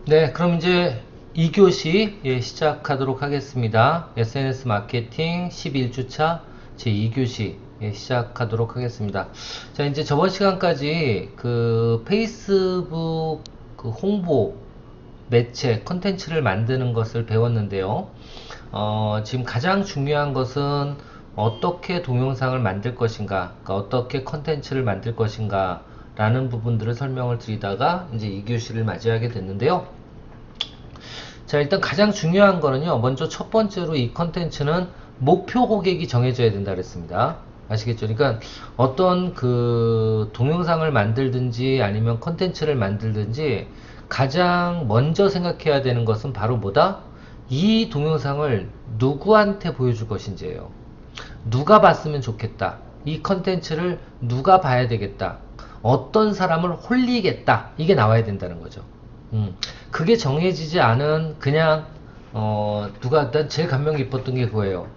네, 그럼 이제 2교시 시작하도록 하겠습니다. SNS 마케팅 11주차 제 2교시 시작하도록 하겠습니다. 자, 이제 저번 시간까지 그 페이스북 그 홍보 매체 컨텐츠를 만드는 것을 배웠는데요. 지금 가장 중요한 것은 어떻게 동영상을 만들 것인가, 그러니까 어떻게 컨텐츠를 만들 것인가 라는 부분들을 설명을 드리다가 이제 2교시를 맞이하게 됐는데요. 자, 일단 가장 중요한 거는요. 먼저 첫 번째로 이 컨텐츠는 목표 고객이 정해져야 된다 그랬습니다. 아시겠죠? 그러니까 어떤 그 동영상을 만들든지 아니면 컨텐츠를 만들든지 가장 먼저 생각해야 되는 것은 바로 뭐다? 이 동영상을 누구한테 보여줄 것인지예요. 누가 봤으면 좋겠다. 이 컨텐츠를 누가 봐야 되겠다. 어떤 사람을 홀리겠다. 이게 나와야 된다는 거죠. 그게 정해지지 않은 그냥 난 제일 감명 깊었던 게 그거예요.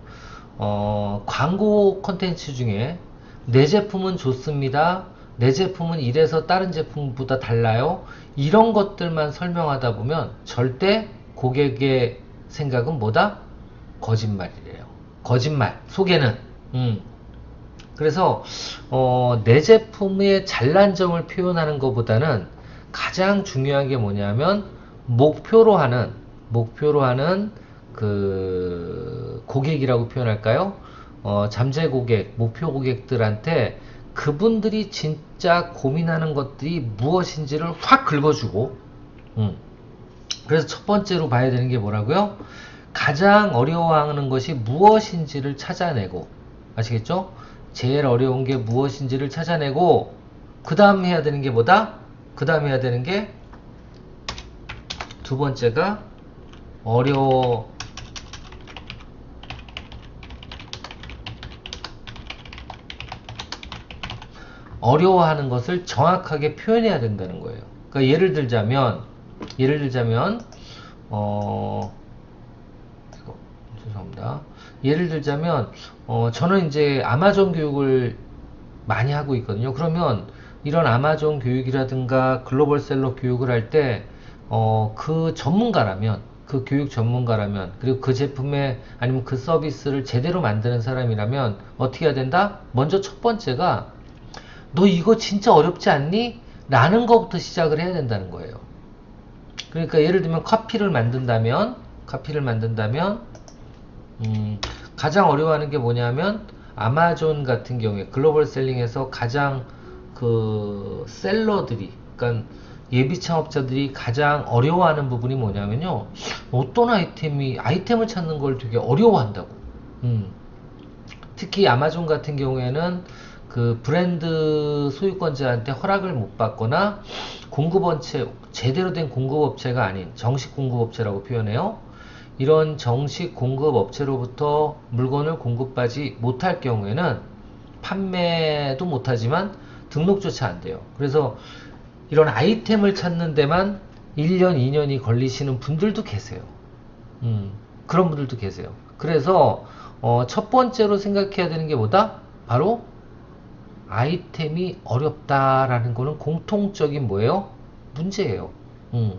광고 컨텐츠 중에 내 제품은 좋습니다. 내 제품은 이래서 다른 제품보다 달라요. 이런 것들만 설명하다 보면 절대 고객의 생각은 뭐다? 거짓말이래요. 거짓말. 속에는. 그래서 내 제품의 잘난 점을 표현하는 것보다는 가장 중요한 게 뭐냐면 목표로 하는 그 고객이라고 표현할까요? 잠재 고객, 목표 고객들한테 그분들이 진짜 고민하는 것들이 무엇인지를 확 긁어주고, 그래서 첫 번째로 봐야 되는 게 뭐라고요? 가장 어려워하는 것이 무엇인지를 찾아내고, 아시겠죠? 제일 어려운 게 무엇인지를 찾아내고, 그 다음 해야 되는 게 뭐다? 그 다음 해야 되는 게 두 번째가 어려워, 어려워하는 것을 정확하게 표현해야 된다는 거예요. 그러니까 예를 들자면, 어, 죄송합니다. 예를 들자면, 저는 이제 아마존 교육을 많이 하고 있거든요. 그러면 이런 아마존 교육이라든가 글로벌 셀러 교육을 할 때, 그 전문가라면, 그 교육 전문가라면, 그리고 그 제품에 아니면 그 서비스를 제대로 만드는 사람이라면 어떻게 해야 된다? 먼저 첫 번째가 너 이거 진짜 어렵지 않니? 라는 것부터 시작을 해야 된다는 거예요. 그러니까 예를 들면 커피를 만든다면 가장 어려워하는 게 뭐냐면 아마존 같은 경우에 글로벌 셀링에서 가장 그 셀러들이 그러니까 예비 창업자들이 가장 어려워하는 부분이 뭐냐면요. 어떤 아이템을 찾는 걸 되게 어려워한다고. 음. 특히 아마존 같은 경우에는 그 브랜드 소유권자한테 허락을 못 받거나 공급업체, 제대로 된 공급업체가 아닌 정식 공급업체라고 표현해요. 이런 정식 공급업체로부터 물건을 공급받지 못할 경우에는 판매도 못하지만 등록조차 안 돼요. 그래서 이런 아이템을 찾는 데만 1년, 2년이 걸리시는 분들도 계세요. 그런 분들도 계세요. 그래서 첫 번째로 생각해야 되는 게 뭐다? 바로 아이템이 어렵다라는 거는 공통적인 뭐예요? 문제예요. 음.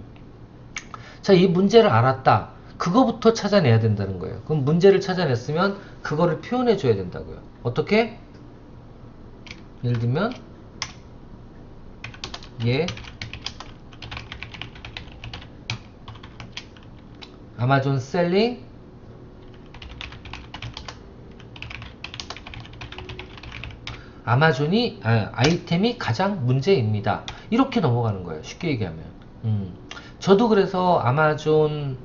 자, 이 문제를 알았다. 그거부터 찾아내야 된다는 거예요. 그럼 문제를 찾아냈으면 그거를 표현해 줘야 된다고요. 어떻게? 예를 들면 예, 아마존 셀링 아이템이 가장 문제입니다. 이렇게 넘어가는 거예요. 쉽게 얘기하면. 저도 그래서 아마존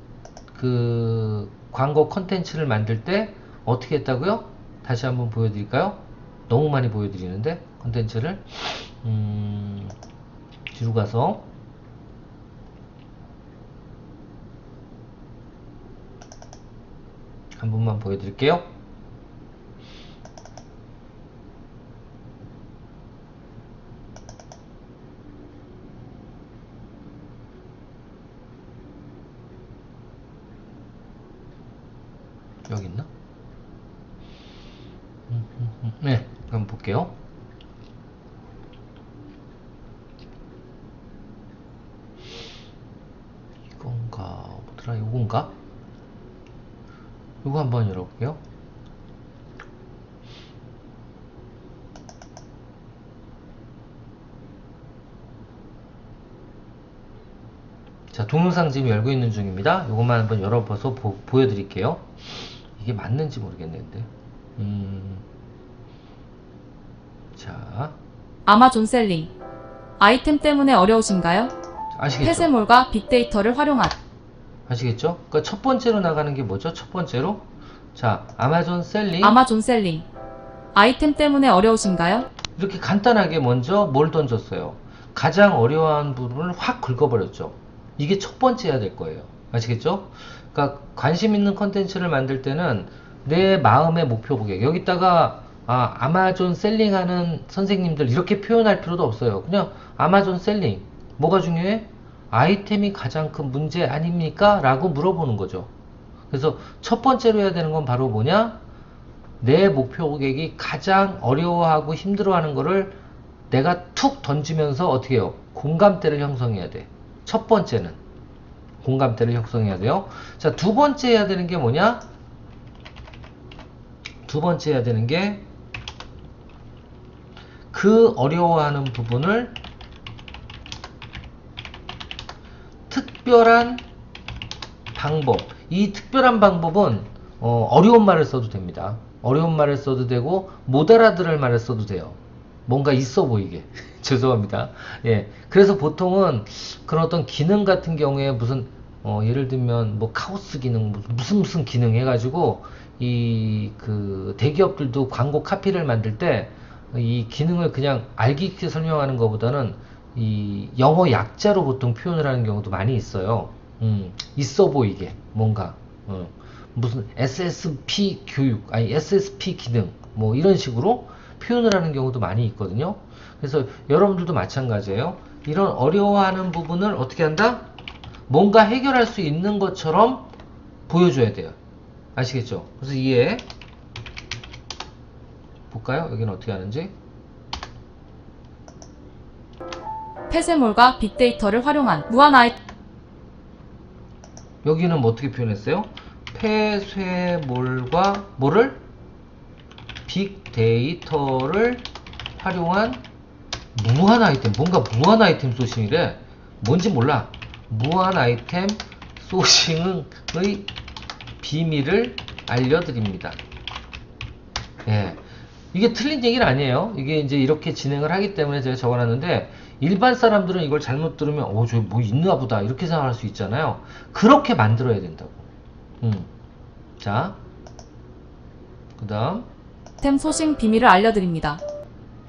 그 광고 컨텐츠를 만들 때 어떻게 했다고요? 다시 한번 보여드릴까요? 너무 많이 보여드리는데 컨텐츠를 뒤로 가서 한 번만 보여드릴게요. 여기 있나? 네, 한번 볼게요. 뭐더라? 요건가? 요거 한번 열어볼게요. 자, 동영상 지금 열고 있는 중입니다. 요것만 한번 열어봐서 보여드릴게요. 이게 맞는지 모르겠는데. 자, 아마존 셀링. 아이템 때문에 어려우신가요? 아시겠죠? 폐쇄몰과 빅데이터를 활용한. 아시겠죠? 그러니까 첫 번째로 나가는 게 뭐죠? 첫 번째로. 자, 아마존 셀링. 아마존 셀링. 아이템 때문에 어려우신가요? 이렇게 간단하게 먼저 뭘 던졌어요? 가장 어려워하는 부분을 확 긁어버렸죠. 이게 첫 번째 해야 될 거예요. 아시겠죠? 그러니까 관심 있는 컨텐츠를 만들 때는 내 마음의 목표 고객, 여기다가 아마존 셀링하는 선생님들 이렇게 표현할 필요도 없어요. 그냥 아마존 셀링. 뭐가 중요해? 아이템이 가장 큰 문제 아닙니까? 라고 물어보는 거죠. 그래서 첫 번째로 해야 되는 건 바로 뭐냐? 내 목표 고객이 가장 어려워하고 힘들어하는 거를 내가 툭 던지면서 어떻게 해요? 공감대를 형성해야 돼. 첫 번째는 공감대를 형성해야 돼요. 자, 두 번째 해야 되는 게 뭐냐? 두 번째 해야 되는 게 그 어려워하는 부분을 특별한 방법. 이 특별한 방법은 어려운 말을 써도 됩니다. 어려운 말을 써도 되고 못 알아들을 말을 써도 돼요. 뭔가 있어 보이게. 죄송합니다. 예. 그래서 보통은 그런 어떤 기능 같은 경우에 무슨 예를 들면 뭐 카오스 기능 무슨 기능 해가지고 이 그 대기업들도 광고 카피를 만들 때 이 기능을 그냥 알기 쉽게 설명하는 것보다는 이 영어 약자로 보통 표현을 하는 경우도 많이 있어요. 있어 보이게 뭔가 무슨 SSP 교육 아니 SSP 기능 뭐 이런 식으로 표현을 하는 경우도 많이 있거든요. 그래서 여러분들도 마찬가지예요. 이런 어려워하는 부분을 어떻게 한다? 뭔가 해결할 수 있는 것처럼 보여줘야 돼요. 아시겠죠? 그래서 이해 볼까요? 여기는 어떻게 하는지. 폐쇄몰과 빅데이터를 활용한 무한 아이템. 여기는 뭐 어떻게 표현했어요? 폐쇄몰과 뭐를? 빅데이터를 활용한 무한 아이템. 뭔가 무한 아이템 소싱이래. 뭔지 몰라. 무한 아이템 소싱의 비밀을 알려드립니다. 예. 이게 틀린 얘기는 아니에요. 이게 이제 이렇게 진행을 하기 때문에 제가 적어놨는데, 일반 사람들은 이걸 잘못 들으면 저기 뭐 있나 보다 이렇게 생각할 수 있잖아요. 그렇게 만들어야 된다고. 자, 그 다음 템 소싱 비밀을 알려드립니다.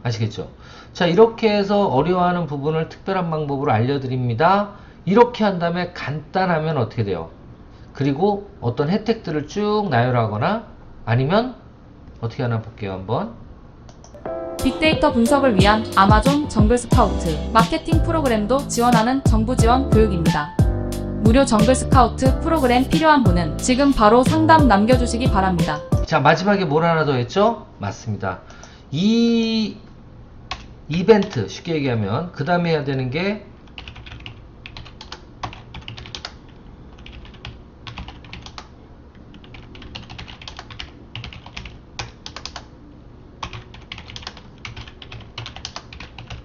아시겠죠? 자, 이렇게 해서 어려워하는 부분을 특별한 방법으로 알려드립니다. 이렇게 한 다음에 간단하면 어떻게 돼요? 그리고 어떤 혜택들을 쭉 나열하거나 아니면 어떻게 하나 볼게요. 한번. 빅데이터 분석을 위한 아마존 정글 스카우트 마케팅 프로그램도 지원하는 정부 지원 교육입니다. 무료 정글 스카우트 프로그램 필요한 분은 지금 바로 상담 남겨주시기 바랍니다. 자, 마지막에 뭘 하나 더 했죠? 맞습니다. 이 이벤트, 쉽게 얘기하면 그 다음에 해야 되는 게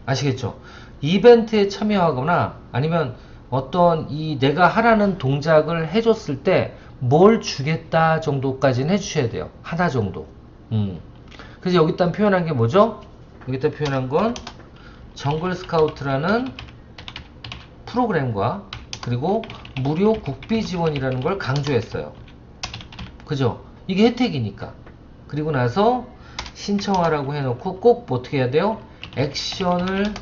아시겠죠? 이벤트에 참여하거나 아니면 어떤 이 내가 하라는 동작을 해줬을 때 뭘 주겠다 정도까지는 해주셔야 돼요. 하나 정도. 그래서 여기다 표현한 게 뭐죠? 여기다 표현한 건 정글 스카우트라는 프로그램과 그리고 무료 국비 지원이라는 걸 강조했어요. 그죠? 이게 혜택이니까. 그리고 나서 신청하라고 해놓고 꼭 어떻게 해야 돼요? 액션을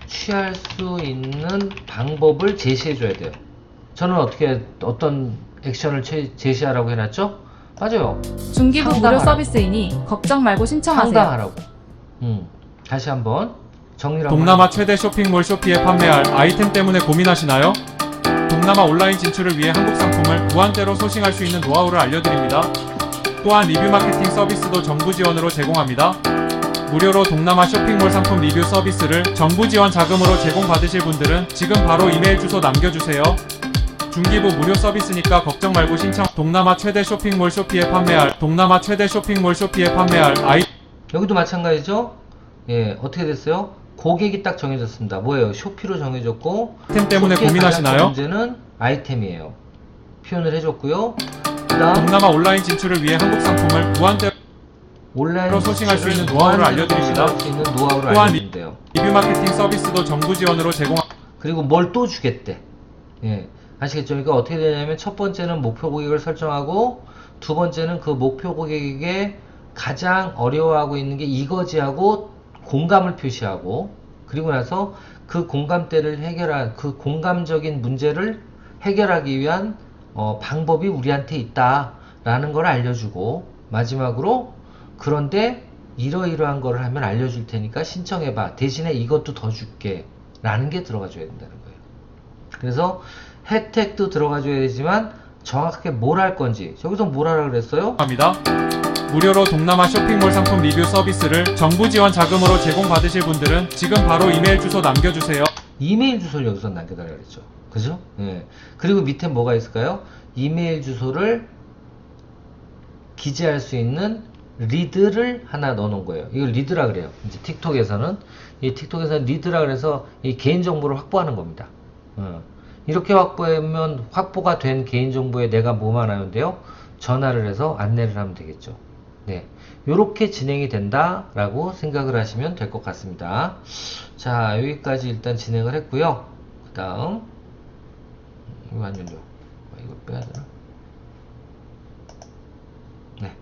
취할 수 있는 방법을 제시해줘야 돼요. 저는 어떤 액션을 제시하라고 해놨죠? 맞아요. 중기부 무료 상담하라고. 서비스이니 걱정 말고 신청하세요. 상담하라고. 다시 한번 정리를 한번 동남아 최대 쇼핑몰 쇼피에 판매할 아이템 때문에 고민하시나요? 동남아 온라인 진출을 위해 한국 상품을 무한대로 소싱할 수 있는 노하우를 알려드립니다. 또한 리뷰 마케팅 서비스도 정부 지원으로 제공합니다. 무료로 동남아 쇼핑몰 상품 리뷰 서비스를 정부 지원 자금으로 제공받으실 분들은 지금 바로 이메일 주소 남겨주세요. 중기부 무료 서비스니까 걱정 말고 신청. 동남아 최대 쇼핑몰 쇼피에 판매할 동남아 최대 쇼핑몰 쇼피에 판매할 여기도 마찬가지죠. 예, 어떻게 됐어요? 고객이 딱 정해졌습니다. 뭐예요? 쇼피로 정해졌고, 아이템 때문에 쇼피의 고민하시나요? 가장 큰 문제는 아이템이에요. 표현을 해줬고요. 그다음 동남아 온라인 진출을 위해 한국 상품을 무한대로 온라인 소싱할 수 있는 진출을 노하우를 무한대로 알려드립니다. 소싱할 수 있는 노하우를 또한 알려준대요. 리뷰 마케팅 서비스도 정부 지원으로 제공. 그리고 뭘 또 주겠대. 예, 아시겠죠? 그러니까 어떻게 되냐면 첫 번째는 목표 고객을 설정하고, 두 번째는 그 목표 고객에게 가장 어려워하고 있는 게 이거지 하고 공감을 표시하고, 그리고 나서 그 공감대를 해결한, 그 공감적인 문제를 해결하기 위한 방법이 우리한테 있다라는 걸 알려주고, 마지막으로 그런데 이러이러한 거를 하면 알려줄 테니까 신청해봐. 대신에 이것도 더 줄게 라는 게 들어가줘야 된다는 거예요. 그래서 혜택도 들어가줘야 되지만 정확하게 뭘 할 건지, 여기서 뭘 하라 그랬어요? 합니다. 무료로 동남아 쇼핑몰 상품 리뷰 서비스를 정부 지원 자금으로 제공받으실 분들은 지금 바로 이메일 주소 남겨주세요. 이메일 주소를 여기서 남겨달라 그랬죠. 그죠? 예. 그리고 밑에 뭐가 있을까요? 이메일 주소를 기재할 수 있는 리드를 하나 넣어 놓은 거예요. 이걸 리드라 그래요. 이제 틱톡에서는 리드라 그래서 이 개인정보를 확보하는 겁니다. 이렇게 확보하면 확보가 된 개인정보에 내가 뭐만 하는데요? 전화를 해서 안내를 하면 되겠죠. 네, 요렇게 진행이 된다라고 생각을 하시면 될 것 같습니다. 자, 여기까지 일단 진행을 했고요. 그 다음 이거 안 열려. 이거 빼야 되나? 네,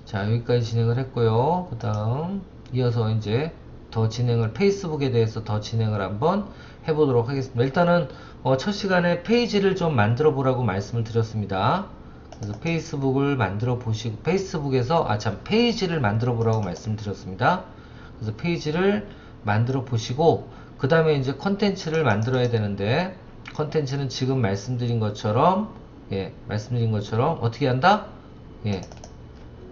자, 여기까지 진행을 했고요. 그 다음 이어서 이제 더 진행을, 페이스북에 대해서 더 진행을 한번 해보도록 하겠습니다. 일단은 첫 시간에 페이지를 좀 만들어 보라고 말씀을 드렸습니다. 그래서 페이스북을 만들어 보시고, 페이스북에서 페이지를 만들어 보라고 말씀드렸습니다. 그래서 페이지를 만들어 보시고, 그 다음에 이제 컨텐츠를 만들어야 되는데, 컨텐츠는 지금 말씀드린 것처럼 어떻게 한다?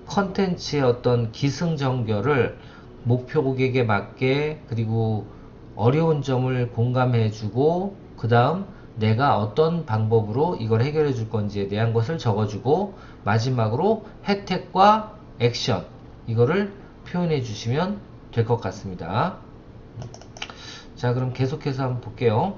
컨텐츠의 어떤 기승전결을 목표 고객에 맞게, 그리고 어려운 점을 공감해 주고, 그 다음 내가 어떤 방법으로 이걸 해결해 줄 건지에 대한 것을 적어주고, 마지막으로 혜택과 액션, 이거를 표현해 주시면 될 것 같습니다. 자, 그럼 계속해서 한번 볼게요.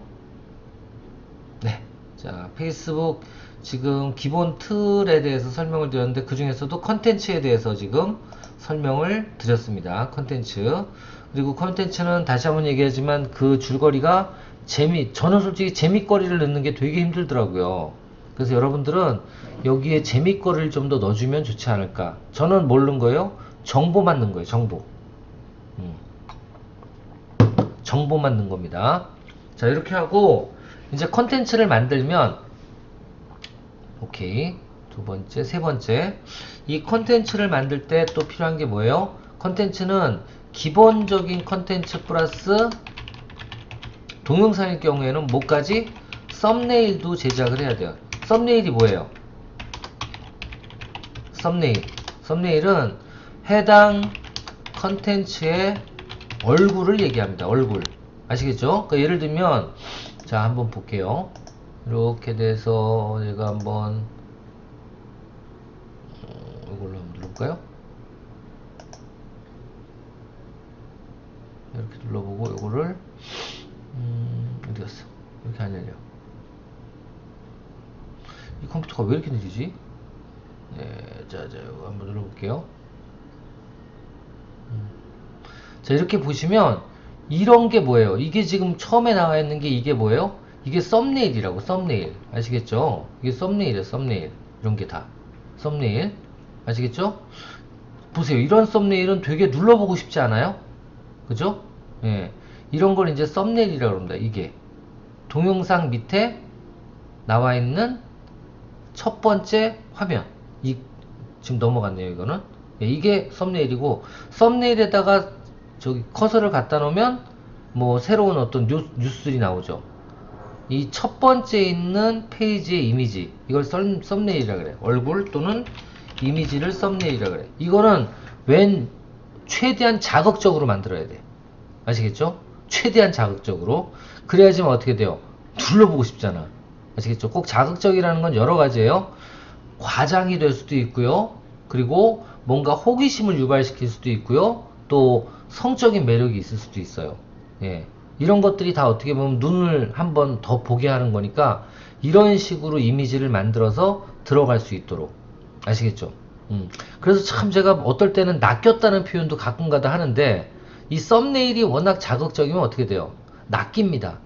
네, 자, 페이스북 지금 기본 틀에 대해서 설명을 드렸는데, 그 중에서도 컨텐츠에 대해서 지금 설명을 드렸습니다. 컨텐츠. 그리고 컨텐츠는 다시 한번 얘기하지만 그 줄거리가 저는 솔직히 재미거리를 넣는 게 되게 힘들더라고요. 그래서 여러분들은 여기에 재미거리를 좀 더 넣어주면 좋지 않을까. 저는 뭘 넣은 거예요? 정보만 넣은 거예요. 정보만 넣은 겁니다. 자, 이렇게 하고 이제 컨텐츠를 만들면, 오케이, 두 번째, 세 번째, 이 컨텐츠를 만들 때 또 필요한 게 뭐예요? 컨텐츠는 기본적인 컨텐츠 플러스 동영상일 경우에는 뭐까지? 썸네일도 제작을 해야 돼요. 썸네일이 뭐예요? 썸네일은 해당 컨텐츠의 얼굴을 얘기합니다. 얼굴. 아시겠죠? 그러니까 예를 들면, 자, 한번 볼게요. 이렇게 돼서 제가 한번 이걸로 한번 눌러볼까요? 이렇게 눌러보고 이거를 어디 갔어? 이렇게 안 열려. 이 컴퓨터가 왜 이렇게 느리지? 네, 자, 이거 한번 눌러볼게요. 자, 이렇게 보시면 이런 게 뭐예요? 이게 지금 처음에 나와 있는 게 이게 뭐예요? 이게 썸네일이라고. 썸네일 아시겠죠? 이게 썸네일이에요. 썸네일. 이런 게 다 썸네일. 아시겠죠? 보세요. 이런 썸네일은 되게 눌러보고 싶지 않아요? 그죠? 예. 이런 걸 이제 썸네일이라고 합니다. 이게 동영상 밑에 나와 있는 첫 번째 화면. 지금 넘어갔네요. 이거는. 예, 이게 썸네일이고, 썸네일에다가 저기 커서를 갖다 놓으면 뭐 새로운 어떤 뉴스들이 나오죠. 이 첫 번째 있는 페이지의 이미지, 이걸 썸네일이라 그래요. 얼굴 또는 이미지를 썸네일이라 그래요. 이거는 최대한 자극적으로 만들어야 돼. 아시겠죠? 최대한 자극적으로. 그래야지만 어떻게 돼요? 눌러보고 싶잖아. 아시겠죠? 꼭 자극적이라는 건 여러 가지예요. 과장이 될 수도 있고요. 그리고 뭔가 호기심을 유발시킬 수도 있고요. 또 성적인 매력이 있을 수도 있어요. 예. 이런 것들이 다 어떻게 보면 눈을 한번 더 보게 하는 거니까 이런 식으로 이미지를 만들어서 들어갈 수 있도록. 아시겠죠? 그래서 참 제가 어떨 때는 낚였다는 표현도 가끔가다 하는데 이 썸네일이 워낙 자극적이면 어떻게 돼요? 낚입니다.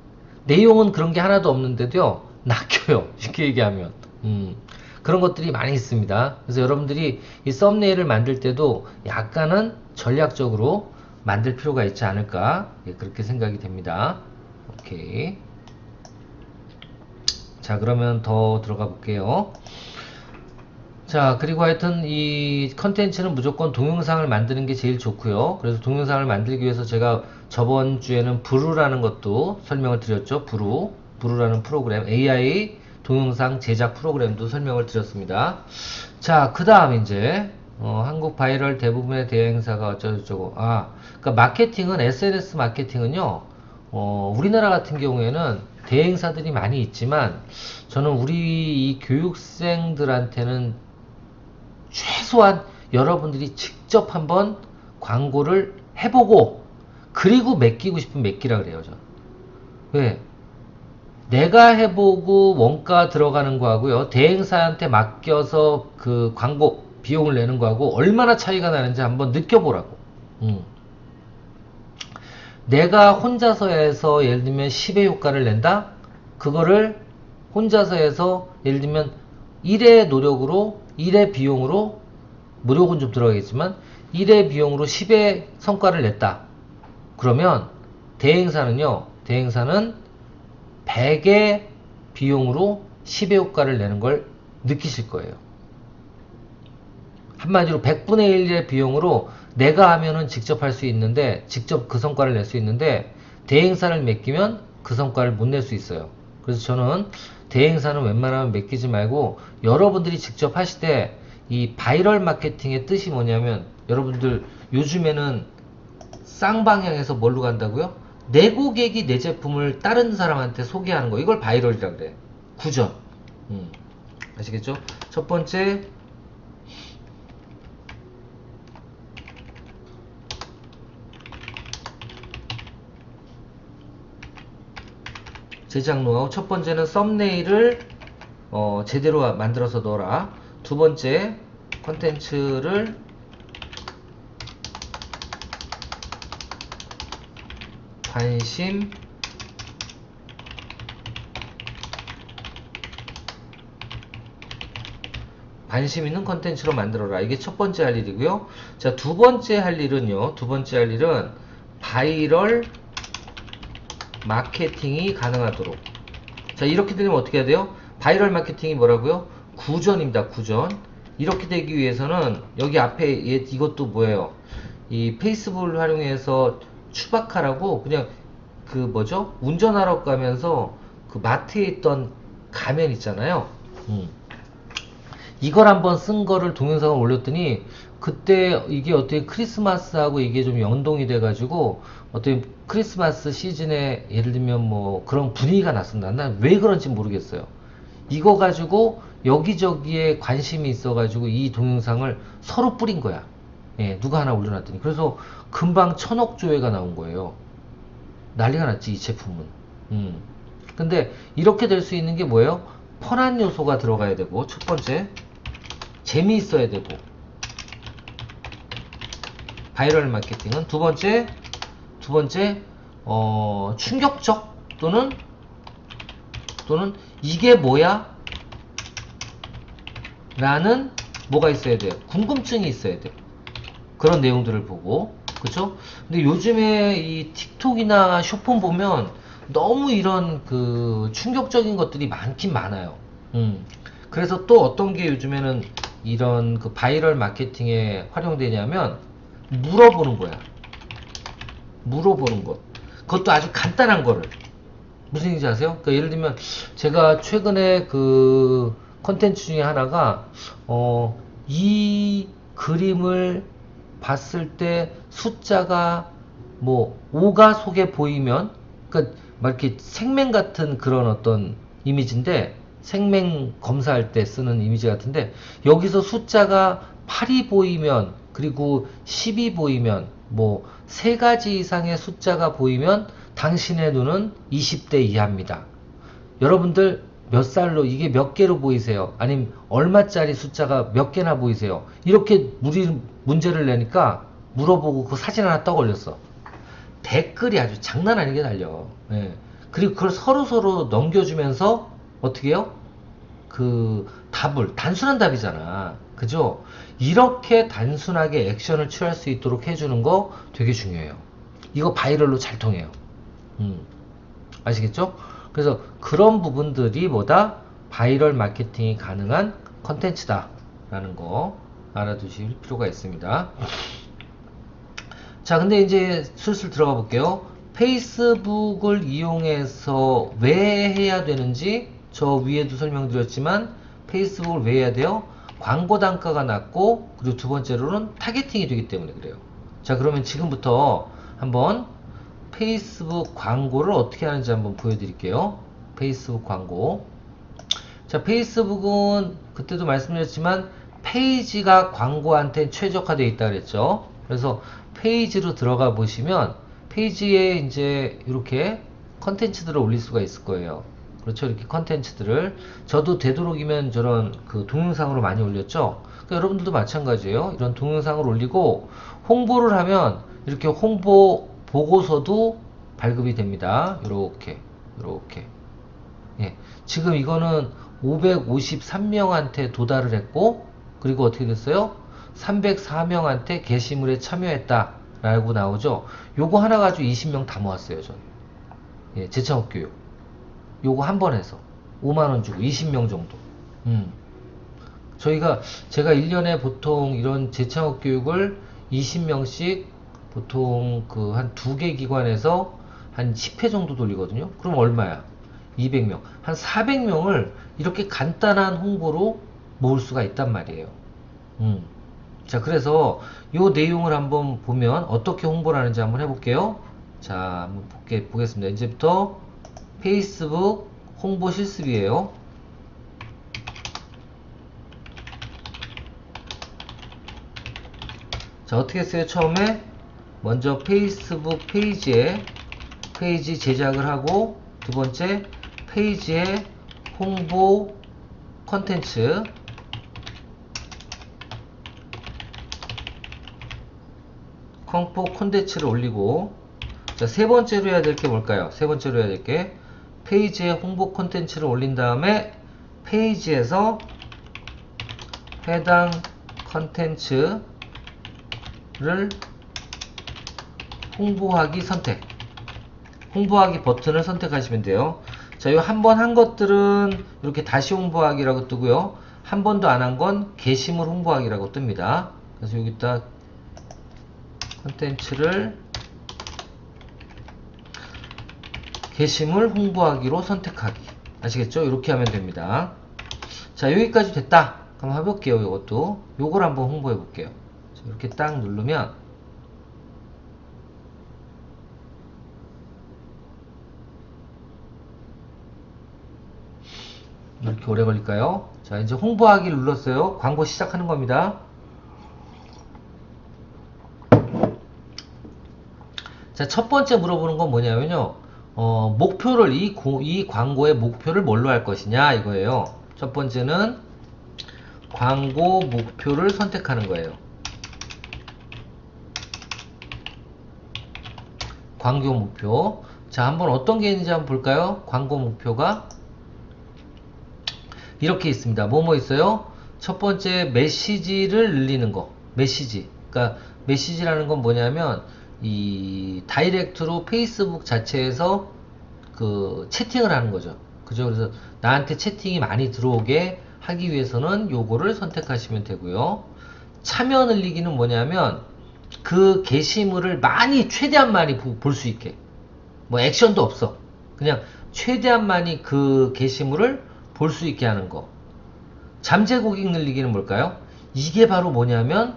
내용은 그런 게 하나도 없는데도요, 낚여요. 쉽게 얘기하면. 그런 것들이 많이 있습니다. 그래서 여러분들이 이 썸네일을 만들 때도 약간은 전략적으로 만들 필요가 있지 않을까, 예, 그렇게 생각이 됩니다. 오케이. 자, 그러면 더 들어가 볼게요. 자, 그리고 하여튼 이 컨텐츠는 무조건 동영상을 만드는 게 제일 좋고요. 그래서 동영상을 만들기 위해서 제가 저번 주에는 브루라는 것도 설명을 드렸죠. 브루라는 프로그램, AI 동영상 제작 프로그램도 설명을 드렸습니다. 자, 그 다음 이제 한국 바이럴 대부분의 대행사가 어쩌고저쩌고. 그러니까 마케팅은, SNS 마케팅은요, 우리나라 같은 경우에는 대행사들이 많이 있지만 저는 우리 이 교육생들한테는 최소한 여러분들이 직접 한번 광고를 해보고 그리고 맡기고 싶으면 맡기라 그래요. 저. 왜? 내가 해보고 원가 들어가는 거하고요, 대행사한테 맡겨서 그 광고 비용을 내는 거하고 얼마나 차이가 나는지 한번 느껴보라고. 내가 혼자서 해서 예를 들면 10의 효과를 낸다? 그거를 혼자서 해서 예를 들면 1의 노력으로, 1의 비용으로, 무력은 좀 들어가겠지만 1의 비용으로 10의 성과를 냈다. 그러면 대행사는 100의 비용으로 10의 효과를 내는 걸 느끼실 거예요. 한마디로 100분의 1의 비용으로 내가 하면은 직접 할 수 있는데, 직접 그 성과를 낼 수 있는데, 대행사를 맡기면 그 성과를 못 낼 수 있어요. 그래서 저는 대행사는 웬만하면 맡기지 말고 여러분들이 직접 하실 때 이 바이럴 마케팅의 뜻이 뭐냐면, 여러분들 요즘에는 쌍방향에서 뭘로 간다고요? 내 고객이 내 제품을 다른 사람한테 소개하는 거, 이걸 바이럴이라 그래. 구전. 아시겠죠? 첫 번째, 제작 노하우. 첫 번째는 썸네일을 제대로 만들어서 넣어라. 두 번째, 컨텐츠를 관심 있는 컨텐츠로 만들어라. 이게 첫 번째 할 일이고요. 자, 두 번째 할 일은 바이럴 마케팅이 가능하도록. 자, 이렇게 되면 어떻게 해야 돼요? 바이럴 마케팅이 뭐라고요? 구전입니다. 구전. 이렇게 되기 위해서는 여기 앞에 이것도 뭐예요? 이 페이스북을 활용해서 추바카라고, 그냥 그 뭐죠? 운전하러 가면서 그 마트에 있던 가면 있잖아요. 이걸 한번 쓴 거를 동영상을 올렸더니 그때 이게 어떻게 크리스마스하고 이게 좀 연동이 돼가지고 어떻게 크리스마스 시즌에 예를 들면 뭐 그런 분위기가 났습니다. 난 왜 그런지 모르겠어요. 이거 가지고 여기저기에 관심이 있어가지고 이 동영상을 서로 뿌린 거야. 예, 누가 하나 올려놨더니. 그래서 금방 1000억 조회가 나온 거예요. 난리가 났지, 이 제품은. 근데 이렇게 될 수 있는 게 뭐예요? 펀한 요소가 들어가야 되고, 첫 번째 재미있어야 되고, 바이럴 마케팅은 두 번째 충격적 또는 이게 뭐야? 라는 뭐가 있어야 돼요? 궁금증이 있어야 돼요. 그런 내용들을 보고, 그쵸? 근데 요즘에 이 틱톡이나 쇼폼 보면 너무 이런 그 충격적인 것들이 많긴 많아요. 그래서 또 어떤 게 요즘에는 이런 그 바이럴 마케팅에 활용되냐면 물어보는 거야. 물어보는 것. 그것도 아주 간단한 거를. 무슨 얘기인지 아세요? 그러니까 예를 들면 제가 최근에 그 컨텐츠 중에 하나가 이 그림을 봤을 때 숫자가 뭐 5가 속에 보이면, 그러니까 막 이렇게 생맹 같은 그런 어떤 이미지인데 생명 검사할 때 쓰는 이미지 같은데, 여기서 숫자가 8이 보이면, 그리고 10이 보이면, 뭐 세 가지 이상의 숫자가 보이면 당신의 눈은 20대 이하입니다. 여러분들 몇 살로, 이게 몇 개로 보이세요? 아니면 얼마짜리 숫자가 몇 개나 보이세요? 이렇게 문제를 내니까 물어보고 그 사진 하나 떠올렸어. 댓글이 아주 장난 아니게 달려. 예. 그리고 그걸 서로 넘겨주면서 어떻게 해요? 그 답을, 단순한 답이잖아. 그죠? 이렇게 단순하게 액션을 취할 수 있도록 해주는 거 되게 중요해요. 이거 바이럴로 잘 통해요. 아시겠죠? 그래서 그런 부분들이 뭐다? 바이럴 마케팅이 가능한 컨텐츠다 라는 거 알아두실 필요가 있습니다. 자, 근데 이제 슬슬 들어가 볼게요. 페이스북을 이용해서 왜 해야 되는지 저 위에도 설명드렸지만, 페이스북을 왜 해야 돼요? 광고 단가가 낮고, 그리고 두 번째로는 타겟팅이 되기 때문에 그래요. 자, 그러면 지금부터 한번 페이스북 광고를 어떻게 하는지 한번 보여드릴게요. 페이스북 광고. 자, 페이스북은 그때도 말씀드렸지만 페이지가 광고한테 최적화되어 있다 그랬죠. 그래서 페이지로 들어가 보시면 페이지에 이제 이렇게 컨텐츠들을 올릴 수가 있을 거예요. 그렇죠. 이렇게 컨텐츠들을 저도 되도록이면 저런 그 동영상으로 많이 올렸죠. 그러니까 여러분들도 마찬가지예요. 이런 동영상을 올리고 홍보를 하면 이렇게 홍보 보고서도 발급이 됩니다. 이렇게 예. 지금 이거는 553명한테 도달을 했고, 그리고 어떻게 됐어요? 304명한테 게시물에 참여했다 라고 나오죠. 요거 하나 가지고 20명 다 모았어요. 전. 예, 재창업교육 요거 한 번 해서 5만원 주고 20명 정도. 제가 1년에 보통 이런 재창업 교육을 20명씩 보통 그 한 2개 기관에서 한 10회 정도 돌리거든요. 그럼 얼마야? 200명. 한 400명을 이렇게 간단한 홍보로 모을 수가 있단 말이에요. 자, 그래서 요 내용을 한번 보면 어떻게 홍보를 하는지 한번 해볼게요. 자, 한번 보겠습니다. 이제부터 페이스북 홍보 실습이에요. 자, 어떻게 했어요? 처음에 먼저 페이스북 페이지에 페이지 제작을 하고, 두 번째 페이지에 홍보 컨텐츠, 홍보 콘텐츠를 올리고, 자, 세 번째로 해야 될 게 뭘까요? 세 번째로 해야 될 게 페이지에 홍보 콘텐츠를 올린 다음에 페이지에서 해당 컨텐츠를 홍보하기 선택, 홍보하기 버튼을 선택하시면 돼요. 자, 이 한 번 한 것들은 이렇게 다시 홍보하기라고 뜨고요. 한 번도 안 한 건 게시물 홍보하기라고 뜹니다. 그래서 여기다 컨텐츠를 게시물 홍보하기로 선택하기. 아시겠죠? 이렇게 하면 됩니다. 자, 여기까지 됐다. 한번 해볼게요. 이것도 요걸 한번 홍보해 볼게요. 이렇게 딱 누르면 이렇게 오래 걸릴까요? 자, 이제 홍보하기를 눌렀어요. 광고 시작하는 겁니다. 자, 첫 번째 물어보는 건 뭐냐면요. 목표를, 이 광고의 목표를 뭘로 할 것이냐 이거예요. 첫 번째는 광고 목표를 선택하는 거예요. 광고 목표. 자, 한번 어떤 게 있는지 한번 볼까요? 광고 목표가 이렇게 있습니다. 뭐뭐 있어요? 첫 번째, 메시지를 늘리는 거. 메시지. 그러니까 메시지라는 건 뭐냐면 이 다이렉트로 페이스북 자체에서 그 채팅을 하는 거죠. 그죠? 그래서 나한테 채팅이 많이 들어오게 하기 위해서는 요거를 선택하시면 되고요. 참여 늘리기는 뭐냐면 그 게시물을 최대한 많이 볼 수 있게. 뭐 액션도 없어. 그냥 최대한 많이 그 게시물을 볼 수 있게 하는 거. 잠재 고객 늘리기는 뭘까요? 이게 바로 뭐냐면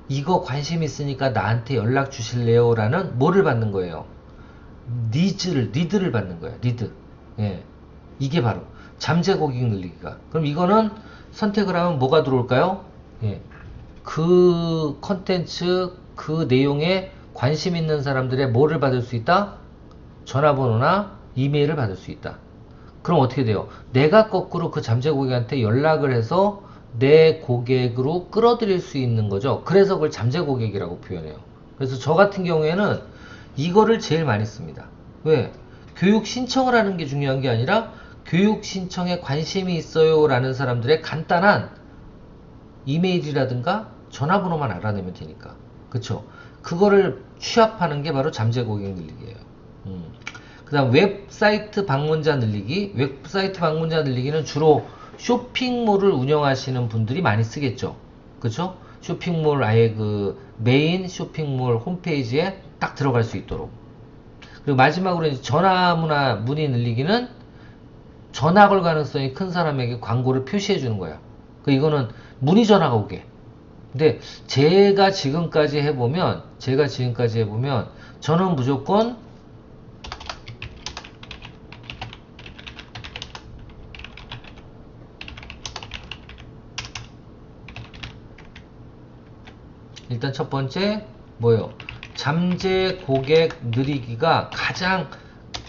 이거 관심 있으니까 나한테 연락 주실래요? 라는 뭐를 받는 거예요? 리드를 받는 거예요. 리드. 예. 이게 바로 잠재 고객 늘리기가. 그럼 이거는 선택을 하면 뭐가 들어올까요? 예. 그 컨텐츠, 그 내용에 관심 있는 사람들의 뭐를 받을 수 있다? 전화번호나 이메일을 받을 수 있다. 그럼 어떻게 돼요? 내가 거꾸로 그 잠재 고객한테 연락을 해서 내 고객으로 끌어들일 수 있는 거죠. 그래서 그걸 잠재 고객이라고 표현해요. 그래서 저 같은 경우에는 이거를 제일 많이 씁니다. 왜? 교육 신청을 하는 게 중요한 게 아니라 교육 신청에 관심이 있어요 라는 사람들의 간단한 이메일이라든가 전화번호만 알아내면 되니까. 그쵸? 그거를 취합하는 게 바로 잠재 고객 늘리기예요. 그 다음 웹사이트 방문자 늘리기. 웹사이트 방문자 늘리기는 주로 쇼핑몰을 운영하시는 분들이 많이 쓰겠죠. 그쵸? 쇼핑몰 아예 그 메인 쇼핑몰 홈페이지에 딱 들어갈 수 있도록. 그리고 마지막으로 이제 전화 문의 늘리기는 전화 걸 가능성이 큰 사람에게 광고를 표시해 주는 거야. 이거는 문의 전화가 오게. 근데 제가 지금까지 해보면 저는 무조건 일단 첫 번째 뭐예요? 잠재 고객 늘리기가 가장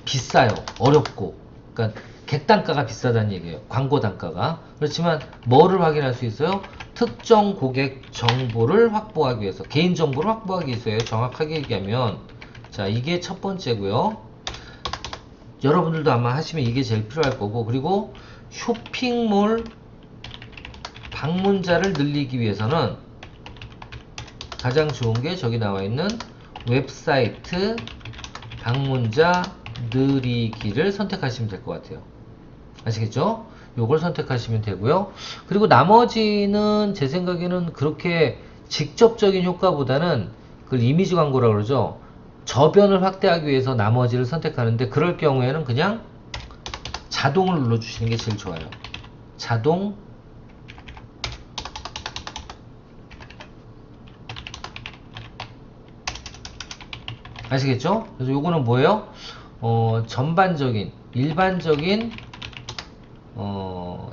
비싸요. 어렵고. 그러니까 객단가가 비싸다는 얘기예요. 광고 단가가. 그렇지만 뭐를 확인할 수 있어요? 특정 고객 정보를 확보하기 위해서, 개인 정보를 확보하기 위해서예요. 정확하게 얘기하면. 자, 이게 첫 번째고요. 여러분들도 아마 하시면 이게 제일 필요할 거고, 그리고 쇼핑몰 방문자를 늘리기 위해서는 가장 좋은 게 저기 나와 있는 웹사이트 방문자 늘리기를 선택하시면 될 것 같아요. 아시겠죠? 요걸 선택하시면 되고요. 그리고 나머지는 제 생각에는 그렇게 직접적인 효과보다는 그걸 이미지 광고라고 그러죠. 저변을 확대하기 위해서 나머지를 선택하는데, 그럴 경우에는 그냥 자동을 눌러주시는 게 제일 좋아요. 자동 아시겠죠? 그래서 요거는 뭐예요? 전반적인 일반적인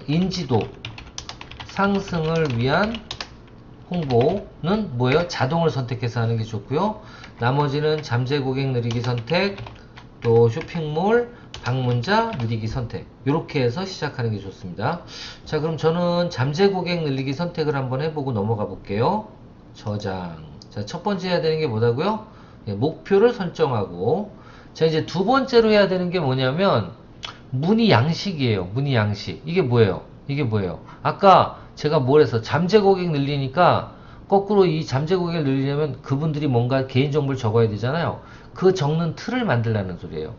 인지도 상승을 위한 홍보는 뭐예요? 자동을 선택해서 하는 게 좋고요. 나머지는 잠재 고객 늘리기 선택, 또 쇼핑몰 방문자 늘리기 선택, 이렇게 해서 시작하는 게 좋습니다. 자, 그럼 저는 잠재 고객 늘리기 선택을 한번 해보고 넘어가 볼게요. 저장. 자, 첫 번째 해야 되는 게 뭐다고요? 예, 목표를 설정하고. 자, 이제 두 번째로 해야 되는 게 뭐냐면 문의 양식이에요. 문의 양식. 이게 뭐예요? 아까 제가 뭘 해서 잠재 고객 늘리니까 거꾸로 이 잠재 고객을 늘리려면 그분들이 뭔가 개인정보를 적어야 되잖아요. 그 적는 틀을 만들라는 소리예요.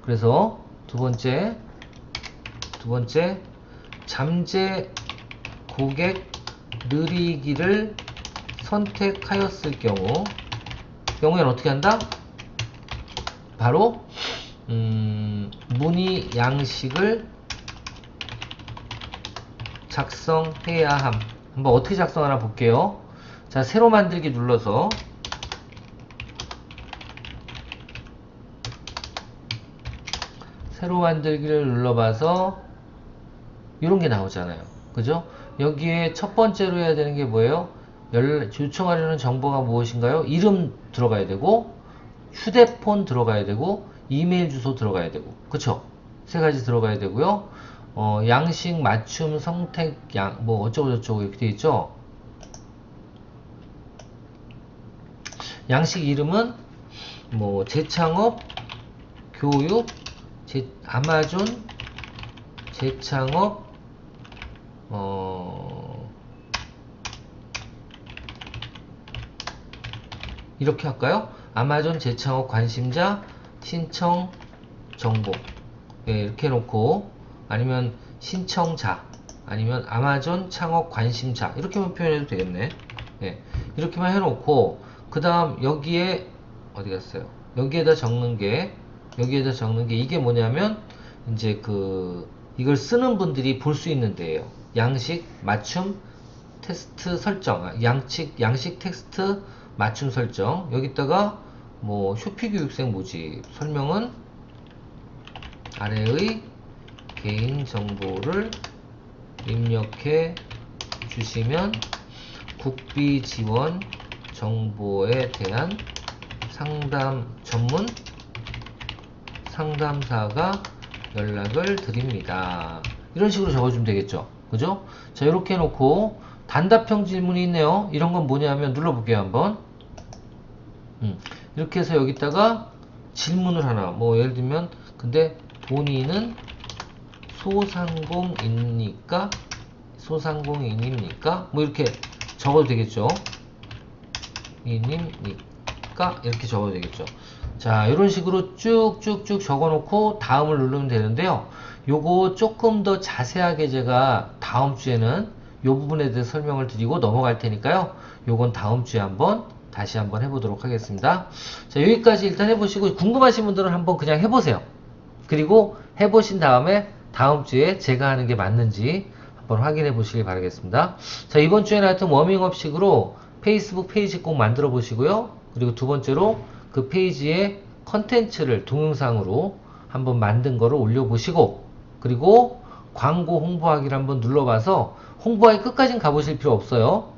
그래서 두 번째 잠재 고객 늘리기를 선택하였을 경우에는 어떻게 한다? 바로 문의 양식을 작성해야 함. 한번 어떻게 작성하나 볼게요. 자, 새로 만들기 눌러서 새로 만들기를 눌러봐서 이런 게 나오잖아요. 그죠? 여기에 첫 번째로 해야 되는 게 뭐예요? 요청하려는 정보가 무엇인가요? 이름 들어가야 되고, 휴대폰 들어가야 되고, 이메일 주소 들어가야 되고, 그쵸? 세 가지 들어가야 되고요. 양식, 맞춤, 선택, 뭐 어쩌고저쩌고 이렇게 되어 있죠? 양식 이름은 뭐 재창업, 교육, 아마존, 재창업, 이렇게 할까요? 아마존 재창업 관심자 신청 정보. 예, 이렇게 해놓고, 아니면 신청자, 아니면 아마존 창업 관심자, 이렇게만 표현해도 되겠네. 예, 이렇게만 해놓고, 그 다음 여기에 어디 갔어요? 여기에다 적는 게 이게 뭐냐면 이제 이걸 쓰는 분들이 볼 수 있는 데예요. 양식, 맞춤, 테스트 설정, 양식 텍스트 맞춤 설정. 여기다가 뭐 쇼핑 교육생 모집 설명은 아래의 개인정보를 입력해 주시면 국비 지원 정보에 대한 전문 상담사가 연락을 드립니다. 이런 식으로 적어주면 되겠죠. 그죠? 자, 이렇게 해놓고 단답형 질문이 있네요. 이런 건 뭐냐면 눌러볼게요. 한번. 이렇게 해서 여기다가 질문을 하나, 뭐 예를 들면 근데 본인은 소상공인입니까? 뭐 이렇게 적어도 되겠죠. 이님니까 이렇게 적어도 되겠죠. 자, 이런 식으로 쭉쭉쭉 적어놓고 다음을 누르면 되는데요. 요거 조금 더 자세하게 제가 다음 주에는 요 부분에 대해서 설명을 드리고 넘어갈 테니까요. 요건 다음 주에 다시 한번 해보도록 하겠습니다. 자, 여기까지 일단 해보시고 궁금하신 분들은 한번 그냥 해보세요. 그리고 해보신 다음에 다음 주에 제가 하는 게 맞는지 한번 확인해 보시길 바라겠습니다. 자, 이번 주에는 하여튼 워밍업식으로 페이스북 페이지 꼭 만들어 보시고요. 그리고 두 번째로 그 페이지에 컨텐츠를 동영상으로 한번 만든 거를 올려보시고, 그리고 광고 홍보하기를 한번 눌러봐서 홍보하기 끝까지는 가보실 필요 없어요.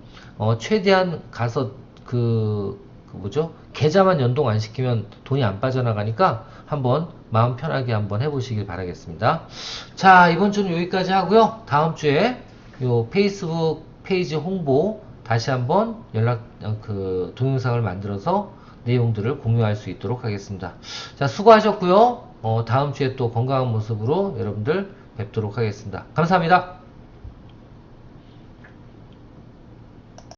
최대한 가서 계좌만 연동 안 시키면 돈이 안 빠져나가니까 한번 마음 편하게 한번 해보시길 바라겠습니다. 자, 이번 주는 여기까지 하고요. 다음 주에 요 페이스북 페이지 홍보 다시 한번 동영상을 만들어서 내용들을 공유할 수 있도록 하겠습니다. 자, 수고하셨고요. 다음 주에 또 건강한 모습으로 여러분들 뵙도록 하겠습니다. 감사합니다.